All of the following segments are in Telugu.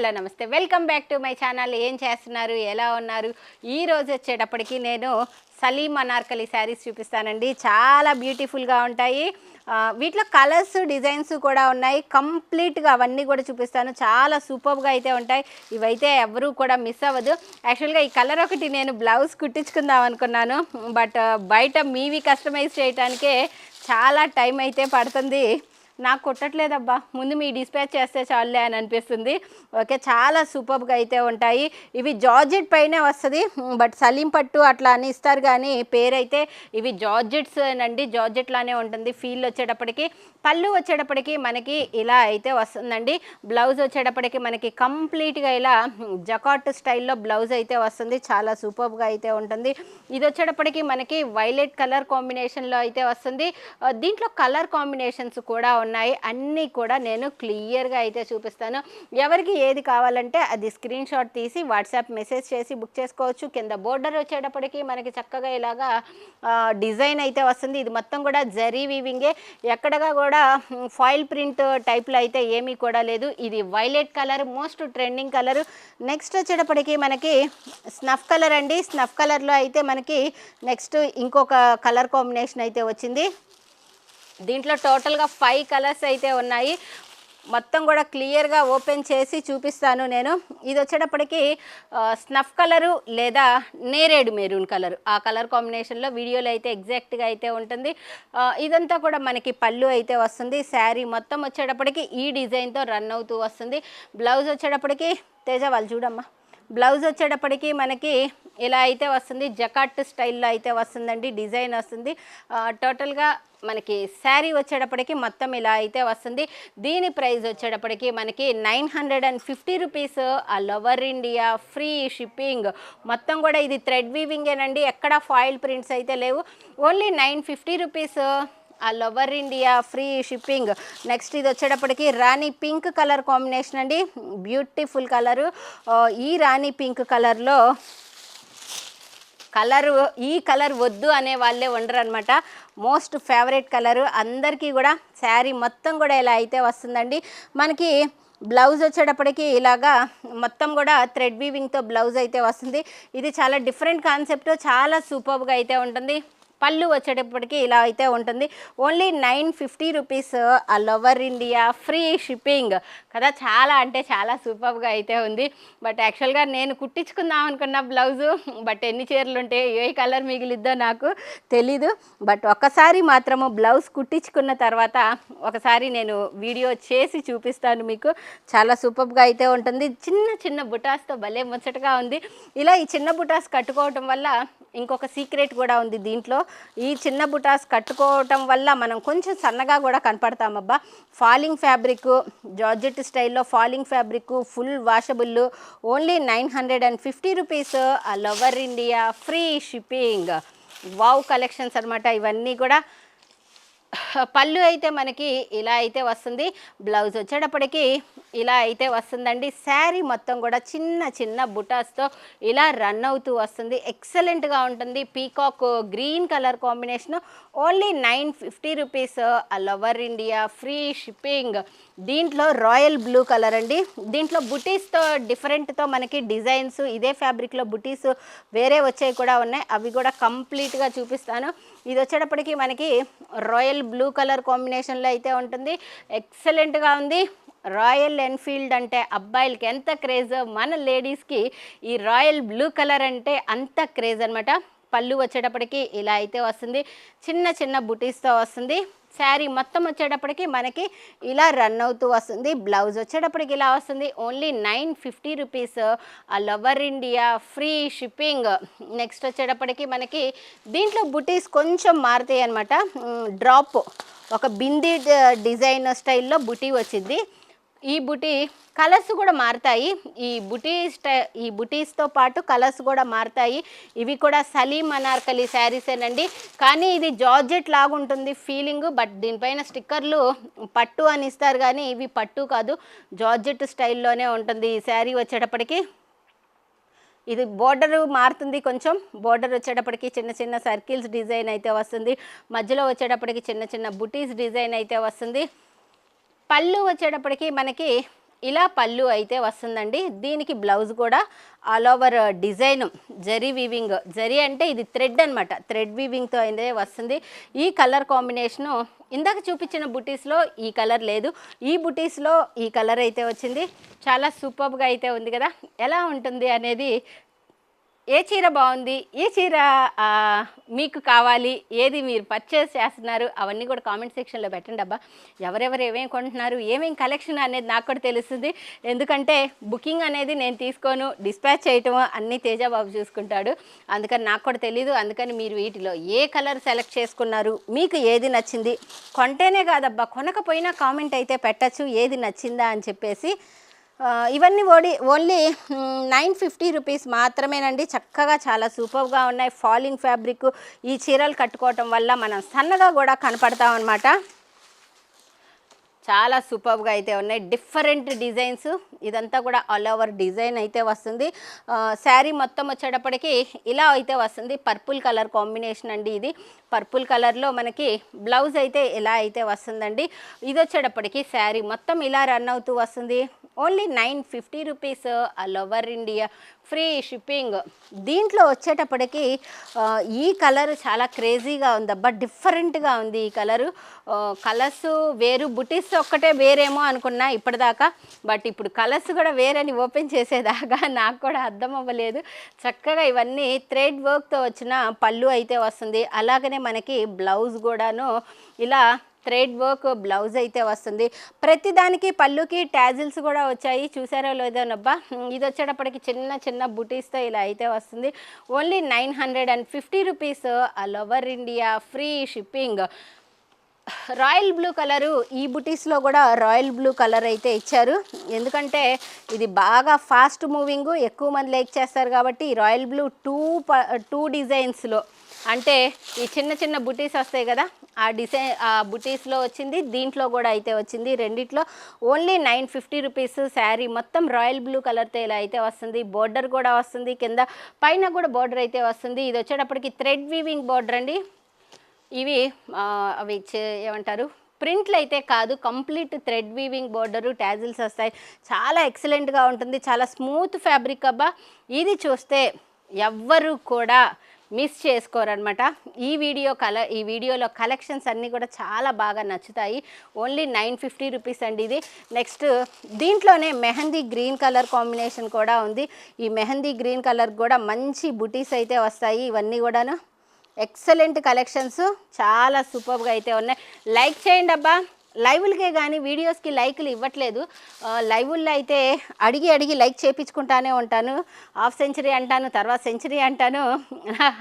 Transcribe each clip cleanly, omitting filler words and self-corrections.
హలో నమస్తే, welcome back to my channel. ఏం చేస్తున్నారు, ఎలా ఉన్నారు? ఈరోజు వచ్చేటప్పటికి నేను సలీం అనార్కలి శారీస్ చూపిస్తానండి. చాలా బ్యూటిఫుల్గా ఉంటాయి. వీటిలో కలర్స్ డిజైన్స్ కూడా ఉన్నాయి. కంప్లీట్గా అవన్నీ కూడా చూపిస్తాను. చాలా సూపర్గా అయితే ఉంటాయి. ఇవైతే ఎవరు కూడా మిస్ అవ్వదు. యాక్చువల్గా ఈ కలర్ ఒకటి నేను బ్లౌజ్ కుట్టించుకుందాం అనుకున్నాను, బట్ బయట మీవి కస్టమైజ్ చేయడానికే చాలా టైం అయితే పడుతుంది. నాకు కుట్టట్లేదబ్బా, ముందు మీ డిస్పాచ్ చేస్తే చాలులే అని అనిపిస్తుంది. ఓకే, చాలా సూపర్గా అయితే ఉంటాయి. ఇవి జార్జెట్ పైనే వస్తుంది, బట్ సలీం పట్టు అట్లా అని ఇస్తారు కానీ పేరైతే ఇవి జార్జెట్స్ అండి. జార్జెట్ లానే ఉంటుంది ఫీల్. వచ్చేటప్పటికి పళ్ళు వచ్చేటప్పటికి మనకి ఇలా అయితే వస్తుందండి. బ్లౌజ్ వచ్చేటప్పటికి మనకి కంప్లీట్గా ఇలా జకాట్ స్టైల్లో బ్లౌజ్ అయితే వస్తుంది. చాలా సూపర్గా అయితే ఉంటుంది. ఇది వచ్చేటప్పటికి మనకి వైలెట్ కలర్ కాంబినేషన్లో అయితే వస్తుంది. దీంట్లో కలర్ కాంబినేషన్స్ కూడా ఉన్నాయి. అన్నీ కూడా నేను క్లియర్గా అయితే చూపిస్తాను. ఎవరికి ఏది కావాలంటే అది స్క్రీన్ షాట్ తీసి వాట్సాప్ మెసేజ్ చేసి బుక్ చేసుకోవచ్చు. కింద బోర్డర్ వచ్చేటప్పటికి మనకి చక్కగా ఇలాగా డిజైన్ అయితే వస్తుంది. ఇది మొత్తం కూడా జరీ వీవింగే, ఎక్కడగా కూడా ఫాయిల్ ప్రింట్ టైప్లో అయితే ఏమీ కూడా లేదు. ఇది violet colour, most trending colour. Next వచ్చేటప్పటికి మనకి స్నఫ్ కలర్ అండి. స్నఫ్ కలర్లో అయితే మనకి నెక్స్ట్ ఇంకొక కలర్ కాంబినేషన్ అయితే వచ్చింది. దీంట్లో టోటల్గా 5 కలర్స్ అయితే ఉన్నాయి. మొత్తం కూడా క్లియర్గా ఓపెన్ చేసి చూపిస్తాను నేను. ఇది వచ్చేటప్పటికి స్నఫ్ కలరు లేదా నేరేడు మెరూన్ కలరు, ఆ కలర్ కాంబినేషన్లో వీడియోలో అయితే ఎగ్జాక్ట్గా అయితే ఉంటుంది. ఇదంతా కూడా మనకి పళ్ళు అయితే వస్తుంది. శారీ మొత్తం వచ్చేటప్పటికి ఈ డిజైన్తో రన్ అవుతూ వస్తుంది. బ్లౌజ్ వచ్చేటప్పటికి తేజ వాళ్ళు చూడమ్మా, బ్లౌజ్ వచ్చేటప్పటికి మనకి ఇలా అయితే వస్తుంది. జకాట్ స్టైల్లో అయితే వస్తుందండి, డిజైన్ వస్తుంది. టోటల్గా మనకి శారీ వచ్చేటప్పటికి మొత్తం ఇలా అయితే వస్తుంది. దీని ప్రైస్ వచ్చేటప్పటికి మనకి 950 rupees. All over India free shipping. మొత్తం కూడా ఇది థ్రెడ్ వీవింగేనండి, ఎక్కడ ఫాయిల్ ప్రింట్స్ అయితే లేవు. Only 950 rupees. All over India free shipping. Next ఇది వచ్చేటప్పటికి రాణి పింక్ కలర్ కాంబినేషన్ అండి. Beautiful colour. ఈ రాణి పింక్ కలర్లో ఈ కలర్ వద్దు అనే వాళ్ళే ఉండరు అనమాట. మోస్ట్ ఫేవరెట్ కలరు అందరికీ కూడా. శారీ మొత్తం కూడా ఇలా అయితే వస్తుందండి. మనకి బ్లౌజ్ వచ్చేటప్పటికి ఇలాగా మొత్తం కూడా థ్రెడ్ వీవింగ్తో బ్లౌజ్ అయితే వస్తుంది. ఇది చాలా డిఫరెంట్ కాన్సెప్ట్, చాలా సూపర్గా అయితే ఉంటుంది. పళ్ళు వచ్చేటప్పటికి ఇలా అయితే ఉంటుంది. Only 950 rupees. All over India free shipping కదా. చాలా అంటే చాలా సూపర్గా అయితే ఉంది. బట్ యాక్చువల్గా నేను కుట్టించుకుందాం అనుకున్న బ్లౌజు, బట్ ఎన్ని చీరలు ఉంటే ఏ కలర్ మిగిలిద్దో నాకు తెలీదు. బట్ ఒక్కసారి మాత్రము బ్లౌజ్ కుట్టించుకున్న తర్వాత ఒకసారి నేను వీడియో చేసి చూపిస్తాను మీకు. చాలా సూపర్గా అయితే ఉంటుంది. చిన్న చిన్న బుటాస్తో భలే ముచ్చటగా ఉంది. ఇలా ఈ చిన్న బుటాస్ కట్టుకోవటం వల్ల ఇంకొక సీక్రెట్ కూడా ఉంది దీంట్లో. ఈ చిన్న బుటాస్ కట్టుకోవటం వల్ల మనం కొంచెం సన్నగా కూడా కనపడతామబ్బా. ఫాలింగ్ ఫ్యాబ్రిక్, జార్జెట్ స్టైల్లో falling fabric, full washable. Only 950 rupees. All over India free shipping. Wow collections అనమాట ఇవన్నీ కూడా. పళ్ళు అయితే మనకి ఇలా అయితే వస్తుంది. బ్లౌజ్ వచ్చేటప్పటికి ఇలా అయితే వస్తుందండి. శారీ మొత్తం కూడా చిన్న చిన్న బుటాస్తో ఇలా రన్ అవుతూ వస్తుంది. ఎక్సలెంట్గా ఉంటుంది. Peacock green colour combination. Only 950 rupees. All over India free shipping. దీంట్లో రాయల్ బ్లూ కలర్ అండి. దీంట్లో బుటీస్తో డిఫరెంట్తో మనకి డిజైన్స్, ఇదే ఫ్యాబ్రిక్లో బుటీస్ వేరే వచ్చేవి కూడా ఉన్నాయి. అవి కూడా కంప్లీట్గా చూపిస్తాను. ఇది వచ్చేటప్పటికి మనకి రాయల్ బ్లూ కలర్ కాంబినేషన్లో అయితే ఉంటుంది. ఎక్సలెంట్గా ఉంది. రాయల్ ఎన్ఫీల్డ్ అంటే అబ్బాయిలకి ఎంత క్రేజ్, మన లేడీస్కి ఈ రాయల్ బ్లూ కలర్ అంటే అంత క్రేజ్ అనమాట. పళ్ళు వచ్చేటప్పటికి ఇలా అయితే వస్తుంది. చిన్న చిన్న బుటీస్తో వస్తుంది. శారీ మొత్తం వచ్చేటప్పటికి మనకి ఇలా రన్ అవుతూ వస్తుంది. బ్లౌజ్ వచ్చేటప్పటికి ఇలా వస్తుంది. Only 950 rupees. All over India free shipping. Next వచ్చేటప్పటికి మనకి దీంట్లో బుటీస్ కొంచెం మారుతాయి అనమాట. డ్రాప్ ఒక బిందీ డిజైన్ స్టైల్లో బుటీ వచ్చింది. ఈ బుటీ కలర్స్ కూడా మారుతాయి. ఈ బుటీస్తో పాటు కలర్స్ కూడా మారుతాయి. ఇవి కూడా సలీం అనార్కలి శారీసేనండి, కానీ ఇది జార్జెట్ లాగా ఉంటుంది ఫీలింగ్. బట్ దీనిపైన స్టిక్కర్లు పట్టు అని ఇస్తారు, కానీ ఇవి పట్టు కాదు, జార్జెట్ స్టైల్లోనే ఉంటుంది ఈ శారీ వచ్చేటప్పటికి. ఇది బోర్డర్ మారుతుంది కొంచెం. బోర్డర్ వచ్చేటప్పటికి చిన్న చిన్న సర్కిల్స్ డిజైన్ అయితే వస్తుంది. మధ్యలో వచ్చేటప్పటికి చిన్న చిన్న బుటీస్ డిజైన్ అయితే వస్తుంది. పళ్ళు వచ్చేటప్పటికి మనకి ఇలా పళ్ళు అయితే వస్తుందండి. దీనికి బ్లౌజ్ కూడా all over design zari weaving, zari అంటే ఇది థ్రెడ్ అనమాట, థ్రెడ్ వీవింగ్తో అయితే వస్తుంది. ఈ కలర్ కాంబినేషను ఇందాక చూపించిన బుటీస్లో ఈ కలర్ లేదు, ఈ బుటీస్లో ఈ కలర్ అయితే వచ్చింది. చాలా సూపర్గా అయితే ఉంది కదా. ఎలా ఉంటుంది అనేది, ఏ చీర బాగుంది, ఏ చీర మీకు కావాలి, ఏది మీరు పర్చేస్ చేస్తున్నారు అవన్నీ కూడా కామెంట్ సెక్షన్లో పెట్టండి అబ్బా. ఎవరెవరు ఏమేమి కొంటున్నారు, ఏమేమి కలెక్షన్ అనేది నాకు కూడా తెలుస్తుంది. ఎందుకంటే బుకింగ్ అనేది నేను తీసుకోను, డిస్పాచ్ చేయటం అన్నీ తేజాబాబు చూసుకుంటాడు. అందుకని నాకు కూడా తెలీదు. అందుకని మీరు వీటిలో ఏ కలర్ సెలెక్ట్ చేసుకున్నారు, మీకు ఏది నచ్చింది, కొంటేనే కాదబ్బా కొనకపోయినా కామెంట్ అయితే పెట్టచ్చు ఏది నచ్చిందా అని చెప్పేసి. ఇవన్నీ ఓన్లీ 950 రూపీస్ మాత్రమేనండి. చక్కగా చాలా సూపర్గా ఉన్నాయి. ఫాలింగ్ ఫ్యాబ్రిక్, ఈ చీరలు కట్టుకోవటం వల్ల మనం సన్నగా కూడా కనపడతాం అన్నమాట. చాలా సూపర్గా అయితే ఉన్నాయి. డిఫరెంట్ డిజైన్స్, ఇదంతా కూడా ఆల్ ఓవర్ డిజైన్ అయితే వస్తుంది. శారీ మొత్తం వచ్చేటప్పటికి ఇలా అయితే వస్తుంది. పర్పుల్ కలర్ కాంబినేషన్ అండి ఇది. పర్పుల్ కలర్లో మనకి బ్లౌజ్ అయితే ఇలా అయితే వస్తుందండి. ఇది వచ్చేటప్పటికి శారీ మొత్తం ఇలా రన్ అవుతూ వస్తుంది. Only 950 rupees all over India, free shipping. దీంట్లో వచ్చేటప్పటికి ఈ కలర్ చాలా క్రేజీగా ఉందబ్బా, డిఫరెంట్గా ఉంది ఈ కలరు. కలర్స్ వేరు, బుటీస్ ఒక్కటే వేరేమో అనుకున్నా ఇప్పటిదాకా, బట్ ఇప్పుడు కలర్స్ కూడా వేరని ఓపెన్ చేసేదాకా నాకు కూడా అర్థం అవ్వలేదు. చక్కగా ఇవన్నీ థ్రెడ్ వర్క్తో వచ్చిన పళ్ళు అయితే వస్తుంది. అలాగనే మనకి బ్లౌజ్ కూడాను ఇలా థ్రెడ్ వర్క్ బ్లౌజ్ అయితే వస్తుంది. ప్రతిదానికి పళ్ళుకి ట్యాజిల్స్ కూడా వచ్చాయి, చూసారో లేదోనబ్బా. ఇది వచ్చేటప్పటికి చిన్న చిన్న బుటీస్తో ఇలా అయితే వస్తుంది. Only 950 rupees all over India, free shipping. Royal blue colour, ఈ బుటీస్లో కూడా రాయల్ బ్లూ కలర్ అయితే ఇచ్చారు. ఎందుకంటే ఇది బాగా ఫాస్ట్ మూవింగ్, ఎక్కువ మంది లైక్ చేస్తారు కాబట్టి రాయల్ బ్లూ టూ డిజైన్స్లో, అంటే ఈ చిన్న చిన్న బుటీస్ వస్తాయి కదా, ఆ బుటీస్లో వచ్చింది, దీంట్లో కూడా అయితే వచ్చింది. రెండిట్లో ఓన్లీ 950 రూపీస్. శారీ మొత్తం రాయల్ బ్లూ కలర్తో ఇలా అయితే వస్తుంది. బోర్డర్ కూడా వస్తుంది, కింద పైన కూడా బోర్డర్ అయితే వస్తుంది. ఇది వచ్చేటప్పటికి థ్రెడ్ వీవింగ్ బోర్డర్ అండి. ఇవి అవి ఏమంటారు, ప్రింట్లు అయితే కాదు, complete thread weaving border, tassels వస్తాయి. చాలా ఎక్సలెంట్గా ఉంటుంది, చాలా స్మూత్ ఫ్యాబ్రిక్ అబ్బా. ఇది చూస్తే ఎవ్వరు కూడా మిస్ చేసుకోరనమాట. ఈ వీడియోలో కలెక్షన్స్ అన్నీ కూడా చాలా బాగా నచ్చుతాయి. ఓన్లీ 950 రూపీస్ అండి ఇది. నెక్స్ట్ దీంట్లోనే మెహందీ గ్రీన్ కలర్ కాంబినేషన్ కూడా ఉంది. ఈ మెహందీ గ్రీన్ కలర్ కూడా మంచి బుటీస్ అయితే వస్తాయి. ఇవన్నీ కూడాను ఎక్సలెంట్ కలెక్షన్స్, చాలా సూపర్గా అయితే ఉన్నాయి. లైక్ చేయండి అబ్బా. లైవ్లకే కానీ వీడియోస్కి లైక్లు ఇవ్వట్లేదు. లైవ్ల్లో అయితే అడిగి లైక్ చేయించుకుంటానే ఉంటాను. హాఫ్ సెంచరీ అంటాను, తర్వాత సెంచరీ అంటాను,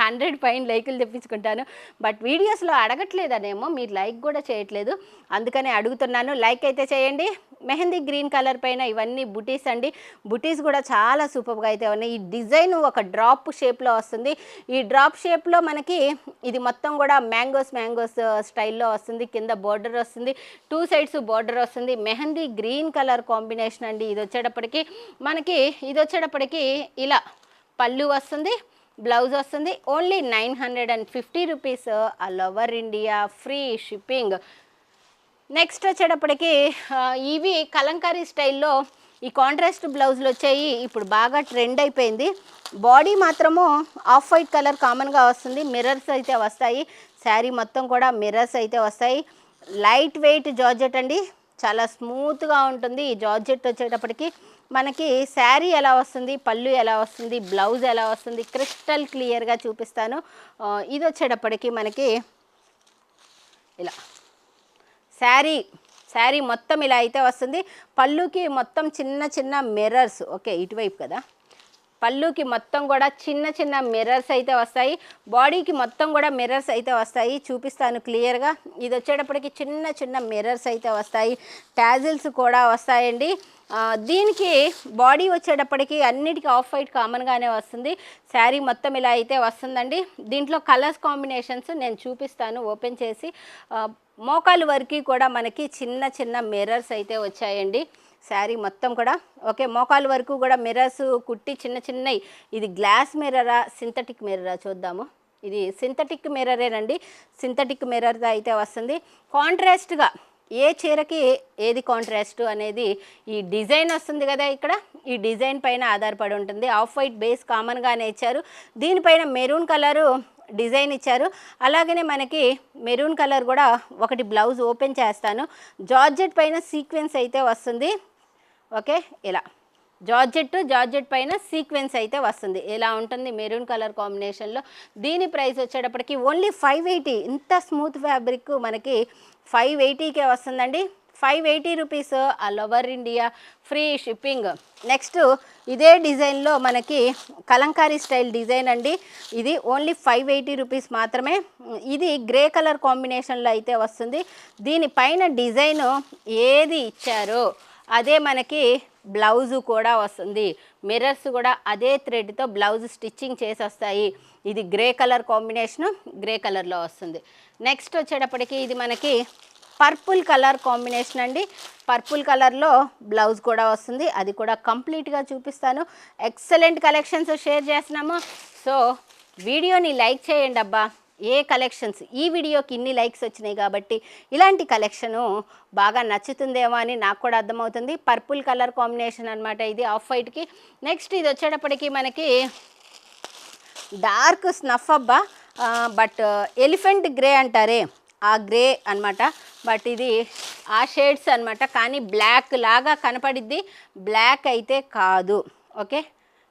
100 పైన లైకులు తెప్పించుకుంటాను. బట్ వీడియోస్లో అడగట్లేదనేమో, మీరు లైక్ కూడా చేయట్లేదు, అందుకనే అడుగుతున్నాను. లైక్ అయితే చేయండి. మెహందీ గ్రీన్ కలర్ పైన ఇవన్నీ బుటీస్ అండి. బుటీస్ కూడా చాలా సూపర్గా అయితే ఉన్నాయి. ఈ డిజైన్ ఒక డ్రాప్ షేప్లో వస్తుంది. ఈ డ్రాప్ షేప్లో మనకి ఇది మొత్తం కూడా మ్యాంగోస్ స్టైల్లో వస్తుంది. కింద బోర్డర్ వస్తుంది, 2 సైడ్స్ బోర్డర్ వస్తుంది. మెహందీ గ్రీన్ కలర్ కాంబినేషన్ అండి. ఇది వచ్చేటప్పటికి ఇలా పళ్ళు వస్తుంది, బ్లౌజ్ వస్తుంది. Only 950 rupees all over India, free shipping. Next వచ్చేటప్పటికి ఇవి కలంకారీ స్టైల్లో ఈ కాంట్రాస్ట్ బ్లౌజులు వచ్చాయి. ఇప్పుడు బాగా ట్రెండ్ అయిపోయింది. బాడీ మాత్రము ఆఫ్ వైట్ కలర్ కామన్గా వస్తుంది. మిర్రర్స్ అయితే వస్తాయి. శారీ మొత్తం కూడా మిర్రర్స్ అయితే వస్తాయి. లైట్ వెయిట్ జార్జెట్ అండి, చాలా స్మూత్గా ఉంటుంది. ఈ జార్జెట్ వచ్చేటప్పటికి మనకి శారీ ఎలా వస్తుంది, పళ్ళు ఎలా వస్తుంది, బ్లౌజ్ ఎలా వస్తుంది, క్రిస్టల్ క్లియర్గా చూపిస్తాను. ఇది వచ్చేటప్పటికి మనకి ఇలా శారీ మొత్తం ఇలా అయితే వస్తుంది. పళ్ళుకి మొత్తం చిన్న మిర్రర్స్, ఓకే ఇటువైపు కదా, పళ్ళుకి మొత్తం కూడా చిన్న మిర్రర్స్ అయితే వస్తాయి. బాడీకి మొత్తం కూడా మిర్రర్స్ అయితే వస్తాయి, చూపిస్తాను క్లియర్గా. ఇది వచ్చేటప్పటికి చిన్న మిర్రర్స్ అయితే వస్తాయి. ట్యాజిల్స్ కూడా వస్తాయండి. దీనికి బాడీ వచ్చేటప్పటికి అన్నిటికీ ఆఫ్ వైట్ కామన్గానే వస్తుంది. శారీ మొత్తం ఇలా అయితే వస్తుందండి. దీంట్లో కలర్స్ కాంబినేషన్స్ నేను చూపిస్తాను ఓపెన్ చేసి. మోకాలు వరకు కూడా మనకి చిన్న మిర్రర్స్ అయితే వచ్చాయండి. శారీ మొత్తం కూడా ఓకే, మోకాలు వరకు కూడా మిర్రర్స్ కుట్టి చిన్నవి. ఇది గ్లాస్ మిర్రరా, సింథటిక్ మిర్రరా చూద్దాము. ఇది సింథటిక్ మిర్రరేనండి. సింథటిక్ మిర్రర్ అయితే వస్తుంది. కాంట్రాస్ట్గా ఏ చీరకి ఏది కాంట్రాస్ట్ అనేది ఈ డిజైన్ వస్తుంది కదా, ఇక్కడ ఈ డిజైన్ పైన ఆధారపడి ఉంటుంది. ఆఫ్ వైట్ బేస్ కామన్గానే ఇచ్చారు, దీనిపైన మెరూన్ కలరు డిజైన్ ఇచ్చారు. అలాగనే మనకి మెరూన్ కలర్ కూడా ఒకటి బ్లౌజ్ ఓపెన్ చేస్తాను. జార్జెట్ పైన సీక్వెన్స్ అయితే వస్తుంది. ఓకే, ఇలా జార్జెట్ పైన సీక్వెన్స్ అయితే వస్తుంది. ఇలా ఉంటుంది మెరూన్ కలర్ కాంబినేషన్లో. దీని ప్రైస్ వచ్చేటప్పటికి ఓన్లీ 580. ఇంత స్మూత్ ఫ్యాబ్రిక్ మనకి 580కే వస్తుందండి. 580 rupees all over India, free shipping. Next ఇదే డిజైన్లో మనకి కలంకారీ స్టైల్ డిజైన్ అండి. ఇది ఓన్లీ 580 రూపీస్ మాత్రమే. ఇది గ్రే కలర్ కాంబినేషన్లో అయితే వస్తుంది. దీనిపైన డిజైను ఏది ఇచ్చారో అదే మనకి బ్లౌజు కూడా వస్తుంది. మిర్రర్స్ కూడా అదే థ్రెడ్తో బ్లౌజ్ స్టిచ్చింగ్ చేసి వస్తాయి. ఇది గ్రే కలర్ కాంబినేషను, గ్రే కలర్లో వస్తుంది. నెక్స్ట్ వచ్చేటప్పటికి ఇది మనకి పర్పుల్ కలర్ కాంబినేషన్ అండి. పర్పుల్ కలర్లో బ్లౌజ్ కూడా వస్తుంది. అది కూడా కంప్లీట్గా చూపిస్తాను. ఎక్సలెంట్ కలెక్షన్స్ షేర్ చేస్తున్నాము. సో వీడియోని లైక్ చేయండి అబ్బా. ఏ కలెక్షన్స్, ఈ వీడియోకి ఇన్ని లైక్స్ వచ్చినాయి కాబట్టి ఇలాంటి కలెక్షను బాగా నచ్చుతుందేమో అని నాకు కూడా అర్థమవుతుంది. పర్పుల్ కలర్ కాంబినేషన్ అనమాట ఇది ఆఫ్ వైట్కి. నెక్స్ట్ ఇది వచ్చేటప్పటికి మనకి డార్క్ స్నఫ్ అబ్బా, బట్ ఎలిఫెంట్ గ్రే అంటారే ఆ గ్రే అనమాట. బట్ ఇది ఆ షేడ్స్ అనమాట, కానీ బ్లాక్ లాగా కనపడిద్ది, బ్లాక్ అయితే కాదు. ఓకే,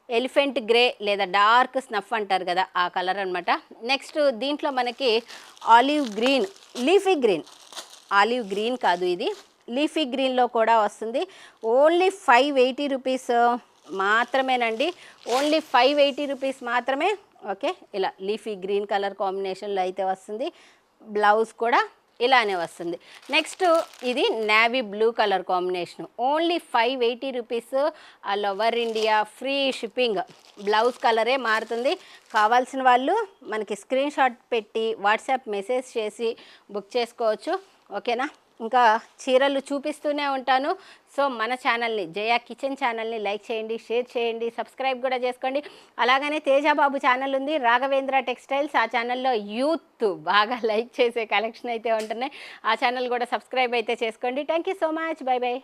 ఎలిఫెంట్ గ్రే లేదా డార్క్ స్నఫ్ అంటారు కదా ఆ కలర్ అనమాట. నెక్స్ట్ దీంట్లో మనకి olive green, leafy green, olive green కాదు ఇది లీఫీ గ్రీన్లో కూడా వస్తుంది. ఓన్లీ 580 రూపీస్ మాత్రమేనండి. ఓన్లీ 580 రూపీస్ మాత్రమే. ఓకే, ఇలా లీఫీ గ్రీన్ కలర్ కాంబినేషన్లో అయితే వస్తుంది. బ్లౌజ్ కూడా ఇలానే వస్తుంది. నెక్స్ట్ ఇది navy blue colour combination. Only 580 rupees all over India, free shipping. Blouse కలరే మారుతుంది. కావాల్సిన వాళ్ళు మనకి స్క్రీన్ షాట్ పెట్టి వాట్సాప్ మెసేజ్ చేసి బుక్ చేసుకోవచ్చు. ఓకేనా, ఇంకా చీరలు చూపిస్తూనే ఉంటాను. సో మన ఛానల్ని, జయా కిచెన్ ఛానల్ని లైక్ చేయండి, షేర్ చేయండి, సబ్స్క్రైబ్ కూడా చేసుకోండి. అలాగనే తేజాబాబు ఛానల్ ఉంది, రాఘవేంద్ర టెక్స్టైల్స్. ఆ ఛానల్లో యూత్ బాగా లైక్ చేసే కలెక్షన్ అయితే ఉంటున్నాయి. ఆ ఛానల్ కూడా సబ్స్క్రైబ్ అయితే చేసుకోండి. Thank you so much. By by.